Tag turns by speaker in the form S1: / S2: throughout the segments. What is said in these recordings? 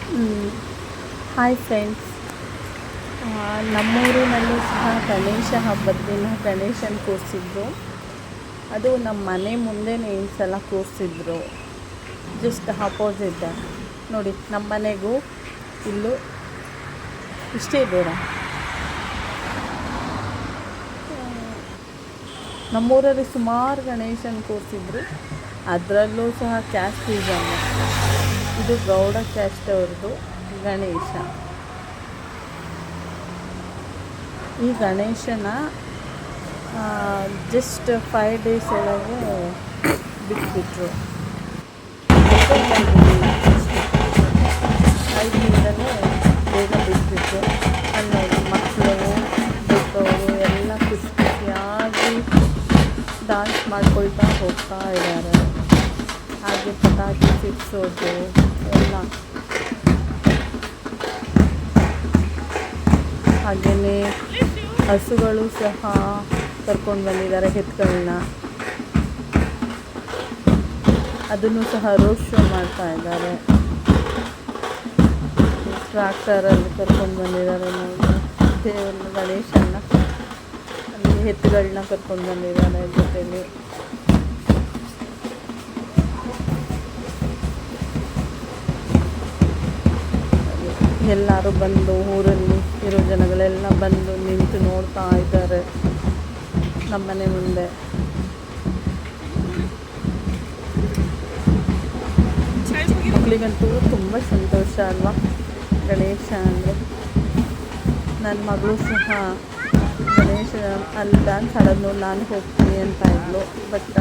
S1: Hi friends, ನಮ್ಮೂರಿನಲ್ಲೂ ಸಹ ಗಣೇಶ ಹಬ್ಬದ ದಿನ ಗಣೇಶನ ಕೂರಿಸಿದ್ರು. ಅದು ನಮ್ಮ ಮನೆ ಮುಂದೆನೇ ಈ ಸಲ ಕೂರಿಸಿದ್ರು. ಜಸ್ಟ್ ಅಪೋಸಿಟ್ ನೋಡಿ, ನಮ್ಮ ಮನೆಗೂ ಇಲ್ಲೂ ಇಷ್ಟೇ ದೂರ. ನಮ್ಮೂರಲ್ಲಿ ಸುಮಾರು ಗಣೇಶನ ಕೂರಿಸಿದ್ರು. ಅದರಲ್ಲೂ ಸಹ ಕ್ಯಾಸ್ಟಿಸಮ್, ಇದು ಗೌಡ ಕ್ಯಾಸ್ಟ್ ಅವ್ರದ್ದು ಗಣೇಶ. ಈ ಗಣೇಶನ ಜಸ್ಟ್ 5 days ಒಳಗೆ ಬಿಟ್ಬಿಟ್ರು. 5 ದಿನದಲ್ಲೇ ಬೇಗ ಬಿಟ್ಬಿಟ್ರು. ಅಲ್ಲಿ ಮಕ್ಕಳು ದೊಡ್ಡವರು ಎಲ್ಲ ಖುಷಿ ಖುಷಿಯಾಗಿ ಡಾನ್ಸ್ ಮಾಡ್ಕೊಳ್ತಾ ಹೋಗ್ತಾ ಇದ್ದಾರೆ. ಹಾಗೆ ಪಟಾಕಿ ಸಿಡಿಸೋದು ಎಲ್ಲ. ಹಾಗೆಯೇ ಹಸುಗಳು ಸಹ ಕರ್ಕೊಂಡು ಬಂದಿದ್ದಾರೆ, ಎತ್ತುಗಳನ್ನ. ಅದನ್ನು ಸಹ ರೋಡ್ ಶೋ ಮಾಡ್ತಾ ಇದ್ದಾರೆ. ಟ್ರ್ಯಾಕ್ಟರಲ್ಲಿ ಕರ್ಕೊಂಡು ಬಂದಿದ್ದಾರೆ ನೋಡಿ, ದೇವ್ರನ್ನ ಗಣೇಶನ್ನ. ಅಲ್ಲಿ ಎತ್ತುಗಳನ್ನ ಕರ್ಕೊಂಡು ಬಂದಿದ್ದಾರೆ ಜೊತೆಯಲ್ಲಿ. ಎಲ್ಲರೂ ಬಂದು, ಊರಲ್ಲಿ ಇರೋ ಜನಗಳೆಲ್ಲ ಬಂದು ನಿಂತು ನೋಡ್ತಾ ಇದ್ದಾರೆ ನಮ್ಮನೆ ಮುಂದೆ. ಮಕ್ಕಳಿಗಂತೂ ತುಂಬ ಸಂತೋಷ ಅಲ್ವಾ ಗಣೇಶ ಅಂದರೆ. ನನ್ನ ಮಗಳು ಸಹ ಗಣೇಶ ಅಲ್ಲಿ ಡ್ಯಾನ್ಸ್ ಆಡೋದು ನೋಡಿ ನಾನು ಹೋಗ್ತೀನಿ ಅಂತ ಇದ್ಲು. ಬಟ್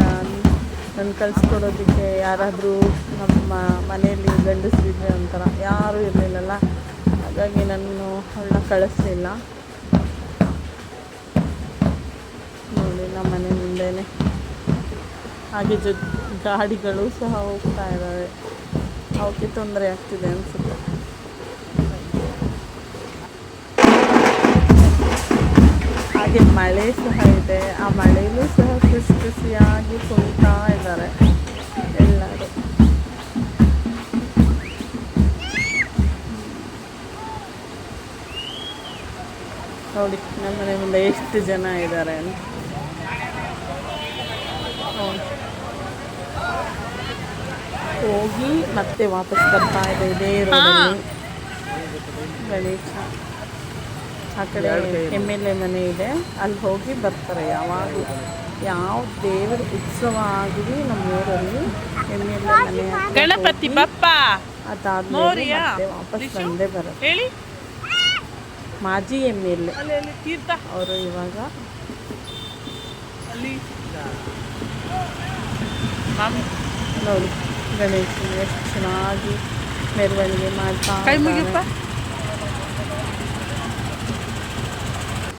S1: ನನ್ನ ಕಳಿಸ್ಕೊಡೋದಕ್ಕೆ ಯಾರಾದರೂ ನಮ್ಮ ಮನೆಯಲ್ಲಿ ಗಂಡಸರಿದ್ರೆ ಒಂಥರ ಯಾರೂ ಇರಲಿಲ್ಲಲ್ಲ, ಹಾಗಾಗಿ ನಾನು ಅವಳನ್ನ ಕಳಿಸ್ಲಿಲ್ಲ. ನೋಡಿ ನಮ್ಮ ಮನೆ ಮುಂದೆನೇ ಹಾಗೆ ಗಾಡಿಗಳು ಸಹ ಹೋಗ್ತಾ ಇದ್ದಾವೆ. ಅವಕ್ಕೆ ತೊಂದರೆ ಆಗ್ತಿದೆ ಅನಿಸುತ್ತೆ. ಹಾಗೆ ಮಳೆ ಸಹ ಇದೆ. ಆ ಮಳೆಯಲ್ಲೂ ಸಹ ಖುಷಿ ಖುಷಿಯಾಗಿ ಕುಣಿತಾ ಇದ್ದಾರೆ ಎಲ್ಲರೂ. ನೋಡಿ ನಮ್ಮ ಮನೆ ಮುಂದೆ ಎಷ್ಟು ಜನ ಇದ್ದಾರೆ ಅಂತ. ಹೋಗಿ ಮತ್ತೆ ವಾಪಸ್ ಬರ್ತಾ ಇದೆ ಇದೇ ರೋಡಲ್ಲಿ ಗಣೇಶ. ಆ ಕಡೆ MLA ಮನೆ ಇದೆ, ಅಲ್ಲಿ ಹೋಗಿ ಬರ್ತಾರೆ ಯಾವಾಗಲೂ. ಯಾವ ದೇವರ ಉತ್ಸವ ಆಗಲಿ ನಮ್ಮೂರಲ್ಲಿ MLA ಮನೆ ಗಣಪತಿ ಬಪ್ಪ ಅದಾದ್ಮೇಲೆ ಮತ್ತೆ ವಾಪಸ್ ಬಂದೇ ಬರುತ್ತೆ. ಮಾಜಿ MLA ಅವರು ಇವಾಗ ನೋಡಿ ಗಣೇಶನ ಎಷ್ಟು ಚೆನ್ನಾಗಿ ಮೆರವಣಿಗೆ ಮಾಡ್ತಾ